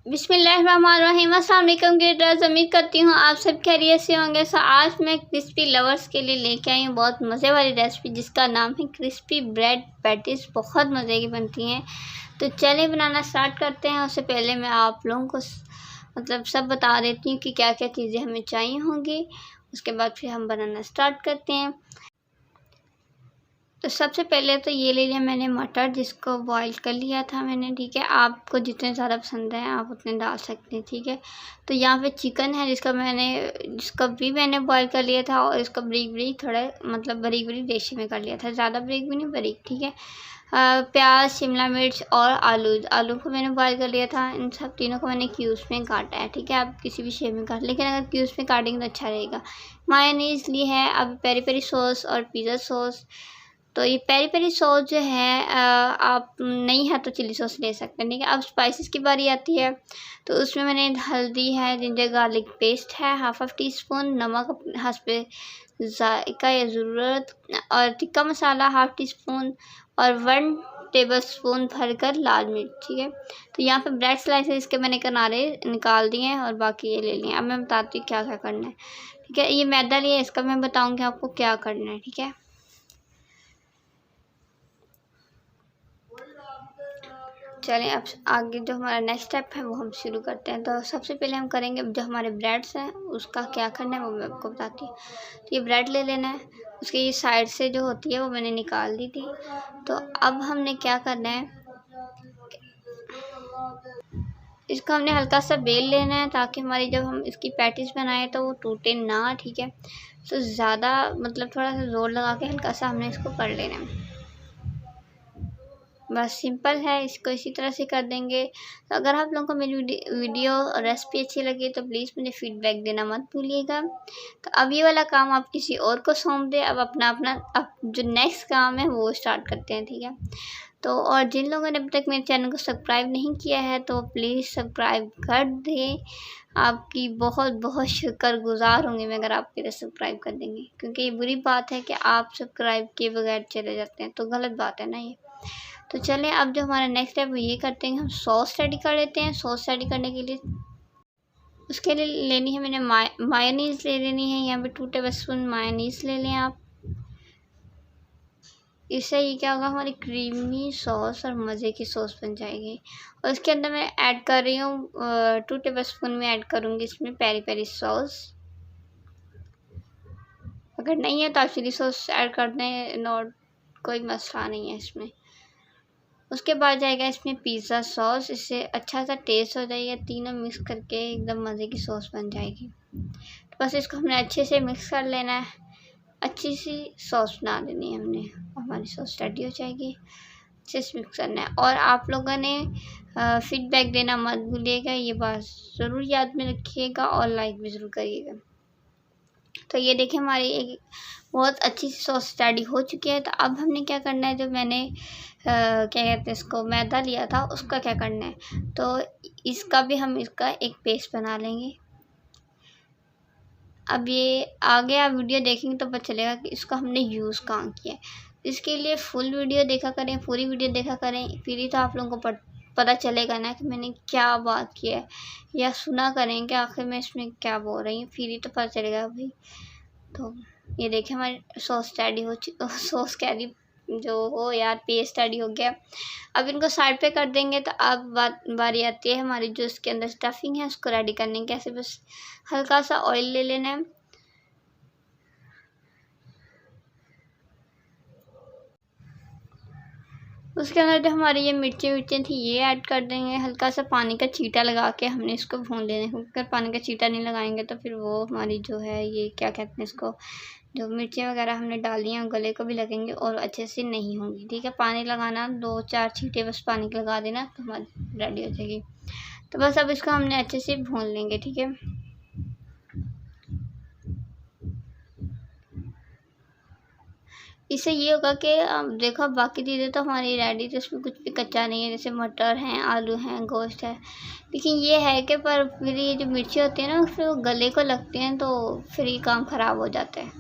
बिस्मिल्लाहिर्रहमानिर्रहीम। अस्सलाम वालेकुम क्रिएटर्स, उम्मीद करती हूँ आप सब खैरियत से होंगे। आज मैं क्रिस्पी लवर्स के लिए लेके आई हूँ बहुत मज़े वाली रेसिपी जिसका नाम है क्रिस्पी ब्रेड पैटीज़। बहुत मज़े की बनती हैं। तो चलिए बनाना स्टार्ट करते हैं। उससे पहले मैं आप लोगों को सब बता देती हूँ कि क्या क्या चीज़ें हमें चाहिए होंगी। उसके बाद फिर हम बनाना स्टार्ट करते हैं। तो सबसे पहले तो ये ले लिया मैंने मटर, जिसको बॉईल कर लिया था मैंने। ठीक है, आपको जितने ज़्यादा पसंद है आप उतने डाल सकते हैं। ठीक है, तो यहाँ पे चिकन है जिसका भी मैंने बॉईल कर लिया था और इसको बारीक बारीक बारीक बारीक देशी में कर लिया था, ज़्यादा बारीक भी नहीं, बारीक। ठीक है, प्याज, शिमला मिर्च और आलू को मैंने बॉईल कर लिया था। इन सब तीनों को मैंने क्यूब्स में काटा है। ठीक है, आप किसी भी शेप में काट, लेकिन अगर क्यूब्स में काटेंगे तो अच्छा रहेगा। मायोनीज़ ली है, अब पेरी पेरी सॉस और पिज़्ज़ा सॉस। तो ये पेरी पेरी सॉस जो है आप नहीं है तो चिली सॉस ले सकते हैं। ठीक है, अब स्पाइसेस की बारी आती है। तो उसमें मैंने हल्दी है, जिंजर गार्लिक पेस्ट है, हाफ टी स्पून, नमक अपने हस्बे जायका या ज़रूरत, और tikka masala half tea spoon, और 1 टेबल स्पून भरकर लाल मिर्च। ठीक है, तो यहाँ पे ब्रेड स्लाइसेस के मैंने किनारे निकाल दिए हैं और बाकी ये ले लिए। अब मैं बताती हूँ क्या क्या करना है। ठीक है, ये मैदा लिया, इसका मैं बताऊँगी आपको क्या करना है। ठीक है, चलें अब आगे जो हमारा नेक्स्ट स्टेप है वो हम शुरू करते हैं। तो सबसे पहले हम करेंगे जो हमारे ब्रेड्स हैं उसका क्या करना है वो मैं आपको बताती हूँ। तो ये ब्रेड ले लेना है, उसकी ये साइड से जो होती है वो मैंने निकाल दी थी। तो अब हमने क्या करना है, इसको हमने हल्का सा बेल लेना है ताकि हमारी जब हम इसकी पैटीज बनाए तो वो टूटे ना। ठीक है, तो ज़्यादा थोड़ा सा ज़ोर लगा के हल्का सा हमने इसको कर लेना है। बस सिंपल है, इसको इसी तरह से कर देंगे। तो अगर आप लोगों को मेरी वीडियो और रेसिपी अच्छी लगी तो प्लीज़ मुझे फीडबैक देना मत भूलिएगा। तो अब ये वाला काम आप किसी और को सौंप दें। अब अब जो नेक्स्ट काम है वो स्टार्ट करते हैं। ठीक है, तो और जिन लोगों ने अभी तक मेरे चैनल को सब्सक्राइब नहीं किया है तो प्लीज़ सब्सक्राइब कर दें। आपकी बहुत बहुत शुक्रगुज़ार होंगी मैं अगर आप मेरे सब्सक्राइब कर देंगे, क्योंकि ये बुरी बात है कि आप सब्सक्राइब किए बगैर चले जाते हैं, तो गलत बात है ना ये। तो चलें अब जो हमारा नेक्स्ट स्टेप ये करते हैं, हम सॉस रेडी कर लेते हैं। सॉस रेडी करने के लिए उसके लिए लेनी है मैंने मायोनीज़ ले लेनी है। यहाँ पे 2 टेबल स्पून मायोनीज़ ले लें आप। इससे ये क्या होगा, हमारी क्रीमी सॉस और मज़े की सॉस बन जाएगी। और इसके अंदर मैं ऐड कर रही हूँ 2 टेबल स्पून में ऐड करूँगी इसमें पेरी पेरी सॉस। अगर नहीं है तो आप चिली सॉस ऐड कर दें, कोई मसला नहीं है इसमें। उसके बाद जाएगा इसमें पिज़्ज़ा सॉस, इससे अच्छा सा टेस्ट हो जाएगा। तीनों मिक्स करके एकदम मज़े की सॉस बन जाएगी। तो बस इसको हमने अच्छे से मिक्स कर लेना है, अच्छी सी सॉस बना देनी है हमने, हमारी सॉस रेडी हो जाएगी। अच्छे से मिक्स करना है और आप लोगों ने फीडबैक देना मत भूलिएगा, ये बात ज़रूर याद में रखिएगा और लाइक भी ज़रूर करिएगा। तो ये देखिए हमारी एक बहुत अच्छी सी सॉस रेडी हो चुकी है। तो अब हमने क्या करना है, जो मैंने क्या कहते हैं इसको मैदा लिया था उसका क्या करना है, तो इसका एक पेस्ट बना लेंगे। अब ये आगे आप वीडियो देखेंगे तो पता चलेगा कि इसको हमने यूज़ कहाँ किया है। इसके लिए फुल वीडियो देखा करें, पूरी वीडियो देखा करें, फिर ही तो आप लोगों को पता चलेगा ना कि मैंने क्या बात की है, या सुना करें कि आखिर में इसमें क्या बोल रही हूँ, फिर ही तो पता चलेगा भाई। तो ये देखिए हमारी सॉस रेडी हो चुकी, सॉस कैरी जो हो यार पेस्ट रेडी हो गया। अब इनको साइड पे कर देंगे। तो अब बारी आती है हमारी जो इसके अंदर स्टफिंग है उसको रेडी करने की। ऐसे बस हल्का सा ऑयल ले लेना है, उसके अंदर जो हमारी ये मिर्चें थी ये ऐड कर देंगे। हल्का सा पानी का छींटा लगा के हमने इसको भून लेना है, क्योंकि अगर पानी का छींटा नहीं लगाएंगे तो फिर वो हमारी जो है ये क्या कहते हैं इसको, जो मिर्चें वगैरह हमने डाली हैं गले को भी लगेंगे और अच्छे से नहीं होंगी। ठीक है, पानी लगाना 2-4 छींटे बस पानी के लगा देना तो हमारी रेडी हो जाएगी। तो बस अब इसको हमने अच्छे से भून लेंगे। ठीक है, इससे ये होगा कि अब देखो बाकी चीज़ें तो हमारी रेडी, तो इसमें कुछ भी कच्चा नहीं है, जैसे मटर हैं, आलू हैं, गोश्त है। लेकिन ये है कि पर फिर ये जो मिर्ची होती है ना फिर वो गले को लगती हैं तो फिर ये काम ख़राब हो जाता है।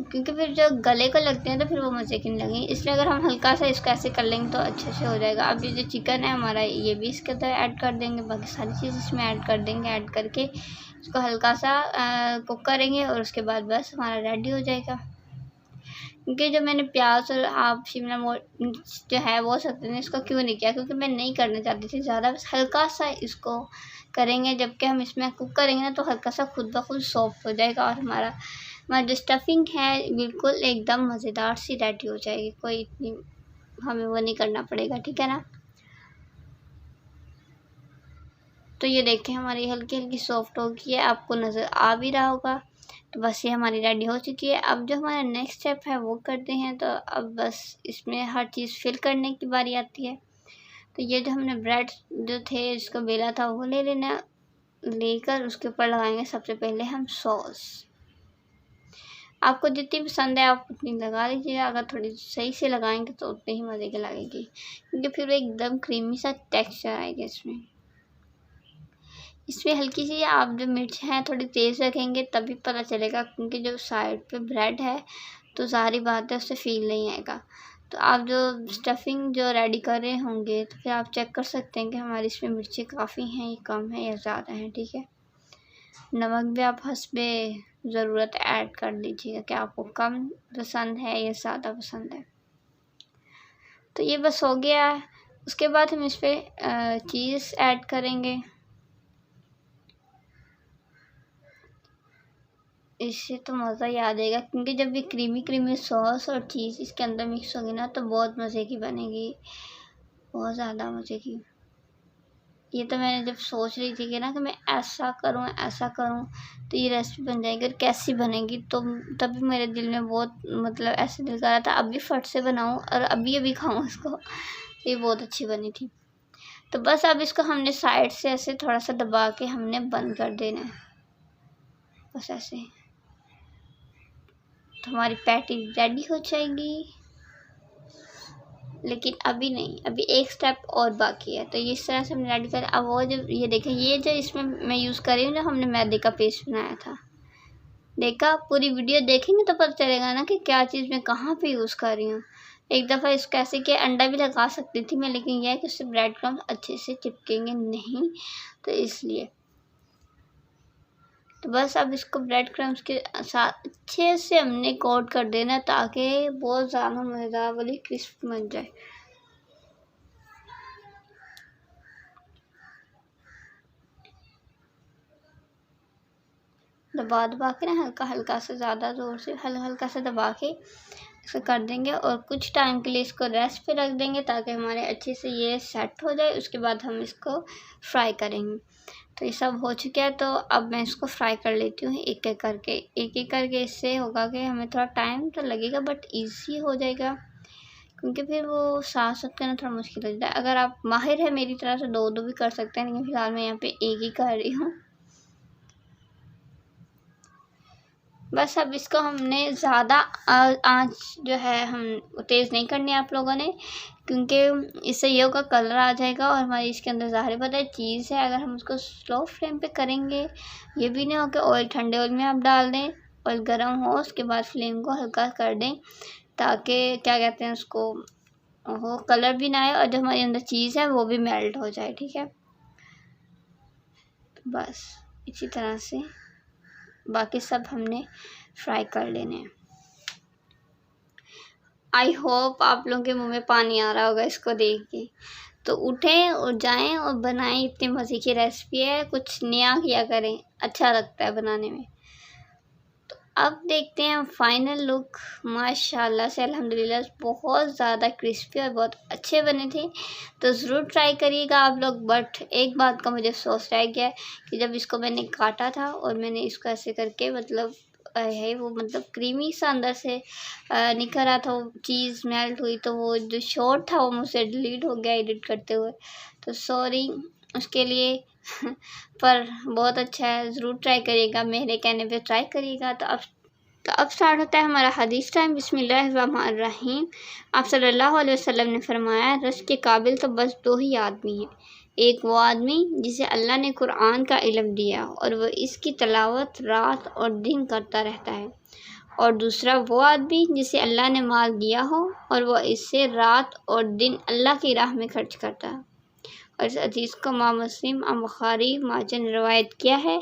क्योंकि फिर जो गले को लगते हैं तो फिर वो मज़े के नहीं लगेंगे। इसलिए अगर हम हल्का सा इसको ऐसे कर लेंगे तो अच्छे से हो जाएगा। अब ये जो चिकन है हमारा ये भी इसके अंदर ऐड कर देंगे, बाकी सारी चीज़ इसमें ऐड कर देंगे। ऐड करके इसको हल्का सा कुक करेंगे और उसके बाद बस हमारा रेडी हो जाएगा। क्योंकि जो मैंने प्याज और आप शिमला मिर्च जो है वो सकते हैं, इसको क्यों नहीं किया, क्योंकि मैं नहीं करना चाहती थी ज़्यादा, बस हल्का सा इसको करेंगे। जबकि हम इसमें कुक करेंगे ना तो हल्का सा खुद ब खुद सॉफ्ट हो जाएगा और हमारा जो स्टफिंग है बिल्कुल एकदम मज़ेदार सी रेडी हो जाएगी। कोई इतनी हमें वो नहीं करना पड़ेगा, ठीक है ना। तो ये देखें हमारी हल्की हल्की सॉफ्ट हो गई है, आपको नज़र आ भी रहा होगा। तो बस ये हमारी रेडी हो चुकी है। अब जो हमारा नेक्स्ट स्टेप है वो करते हैं। तो अब बस इसमें हर चीज़ फिल करने की बारी आती है। तो ये जो हमने ब्रेड जो थे इसको बेला था वो ले लेना, लेकर उसके ऊपर लगाएंगे सबसे पहले हम सॉस। आपको जितनी पसंद है आप उतनी लगा लीजिएगा। अगर थोड़ी सही से लगाएंगे तो उतनी ही मज़े की लगेगी, क्योंकि फिर एकदम क्रीमी सा टेक्सचर आएगा इसमें। इसमें हल्की सी आप जो मिर्च है थोड़ी तेज़ रखेंगे तभी पता चलेगा, क्योंकि जो साइड पे ब्रेड है तो सारी बात है उससे फील नहीं आएगा। तो आप जो स्टफिंग जो रेडी कर रहे होंगे तो फिर आप चेक कर सकते हैं कि हमारी इसमें मिर्ची काफ़ी हैं, ये कम है या ज़्यादा है, ठीक है। नमक भी आप हस्बे ज़रूरत ऐड कर लीजिएगा कि आपको कम पसंद है या ज़्यादा पसंद है। तो ये बस हो गया है। उसके बाद हम इस पर चीज़ ऐड करेंगे। इससे तो मज़ा ही आ जाएगा, क्योंकि जब ये क्रीमी क्रीमी सॉस और चीज़ इसके अंदर मिक्स होगी ना तो बहुत मज़े की बनेगी, बहुत ज़्यादा मज़े की। ये तो मैंने जब सोच रही थी कि ना कि मैं ऐसा करूँ तो ये रेसिपी बन जाएगी, और कैसी बनेगी तो तभी मेरे दिल में बहुत मतलब ऐसे दिल कर रहा था अभी फट से बनाऊँ और अभी अभी खाऊँ इसको। ये बहुत अच्छी बनी थी। तो बस अब इसको हमने साइड से ऐसे थोड़ा सा दबा के हमने बंद कर देना है, बस ऐसे। तो हमारी पैटी रेडी हो जाएगी। लेकिन अभी नहीं, अभी एक स्टेप और बाकी है। तो इस तरह से हमने रेडी कर। अब वो जो ये देखें, ये जो इसमें मैं यूज़ कर रही हूँ, जो हमने मैदे का पेस्ट बनाया था, देखा, पूरी वीडियो देखेंगे तो पता चलेगा ना कि क्या चीज़ मैं कहाँ पे यूज़ कर रही हूँ। एक दफ़ा इसको ऐसे किया, अंडा भी लगा सकती थी मैं, लेकिन यह है कि उससे ब्रेड क्रम्स अच्छे से चिपकेंगे नहीं, तो इसलिए। तो बस अब इसको ब्रेड क्रम्स के साथ अच्छे से हमने कोट कर देना, ताकि बहुत ज़्यादा मज़ेदार वाली क्रिस्प बन जाए। दबा दबा के ना हल्का हल्का से, ज़्यादा ज़ोर से, हल्का से दबा के इसको कर देंगे और कुछ टाइम के लिए इसको रेस्ट पे रख देंगे, ताकि हमारे अच्छे से ये सेट हो जाए। उसके बाद हम इसको फ्राई करेंगे। तो ये सब हो चुका है। तो अब मैं इसको फ्राई कर लेती हूँ एक एक करके। इससे होगा कि हमें थोड़ा टाइम तो लगेगा बट ईजी हो जाएगा, क्योंकि फिर वो साथ साथ करना थोड़ा मुश्किल हो जाता है। अगर आप माहिर है मेरी तरह से दो दो भी कर सकते हैं, लेकिन फ़िलहाल मैं यहाँ पे एक ही कर रही हूँ। बस अब इसको हमने ज़्यादा आंच जो है हम तेज़ नहीं करनी है आप लोगों ने, क्योंकि इससे ये होगा कलर आ जाएगा और हमारी इसके अंदर ज़ाहिर पता है चीज़ है। अगर हम उसको स्लो फ्लेम पे करेंगे, ये भी नहीं हो कि ऑयल ठंडे ऑयल में आप डाल दें, ऑयल गर्म हो उसके बाद फ्लेम को हल्का कर दें, ताकि क्या कहते हैं उसको, वो कलर भी ना आए और जो हमारे अंदर चीज़ है वो भी मेल्ट हो जाए, ठीक है। बस इसी तरह से बाकी सब हमने फ्राई कर लेने हैं। आई होप आप लोगों के मुंह में पानी आ रहा होगा इसको देख के। तो उठें और जाएं और बनाएं, इतनी मज़े की रेसिपी है, कुछ नया किया करें, अच्छा लगता है बनाने में। तो अब देखते हैं फाइनल लुक। माशाल्लाह से अल्हम्दुलिल्लाह बहुत ज़्यादा क्रिस्पी और बहुत अच्छे बने थे। तो ज़रूर ट्राई करिएगा आप लोग। बट एक बात का मुझे अफसोस रह गया कि जब इसको मैंने काटा था और मैंने इसको ऐसे करके मतलब है वो मतलब क्रीमी सा अंदर से निकल रहा था, वो चीज़ मेल्ट हुई, तो वो जो शॉट था वो मुझसे डिलीट हो गया एडिट करते हुए, तो सॉरी उसके लिए। पर बहुत अच्छा है, ज़रूर ट्राई करिएगा, मेरे कहने पे ट्राई करिएगा। तो अब स्टार्ट होता है हमारा हदीस टाइम। बिस्मिल्लाहिर्रहमानिर्रहीम। आप सल्लल्लाहु अलैहि वसल्लम ने फरमाया, रश्क के काबिल तो बस दो ही आदमी हैं। एक वो आदमी जिसे अल्लाह ने कुरान का इल्म दिया और वह इसकी तलावत रात और दिन करता रहता है, और दूसरा वो आदमी जिसे अल्लाह ने माल दिया हो और वह इससे रात और दिन अल्लाह की राह में खर्च करता है। और इस हदीस को इमाम मुस्लिम, इमाम बुखारी, माजा ने रवायत किया है।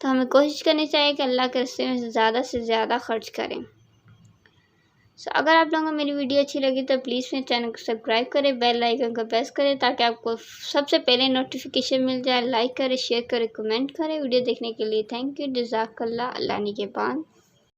तो हमें कोशिश करनी चाहिए कि अल्लाह के रास्ते में से ज़्यादा खर्च करें। अगर आप लोगों को मेरी वीडियो अच्छी लगी तो प्लीज़ मेरे चैनल को सब्सक्राइब करें, बेल आइकन को प्रेस करें ताकि आपको सबसे पहले नोटिफिकेशन मिल जाए। लाइक करें, शेयर करें, कमेंट करें। वीडियो देखने के लिए थैंक यू। जज़ाकल्लाह। अल्लाह निगहबान।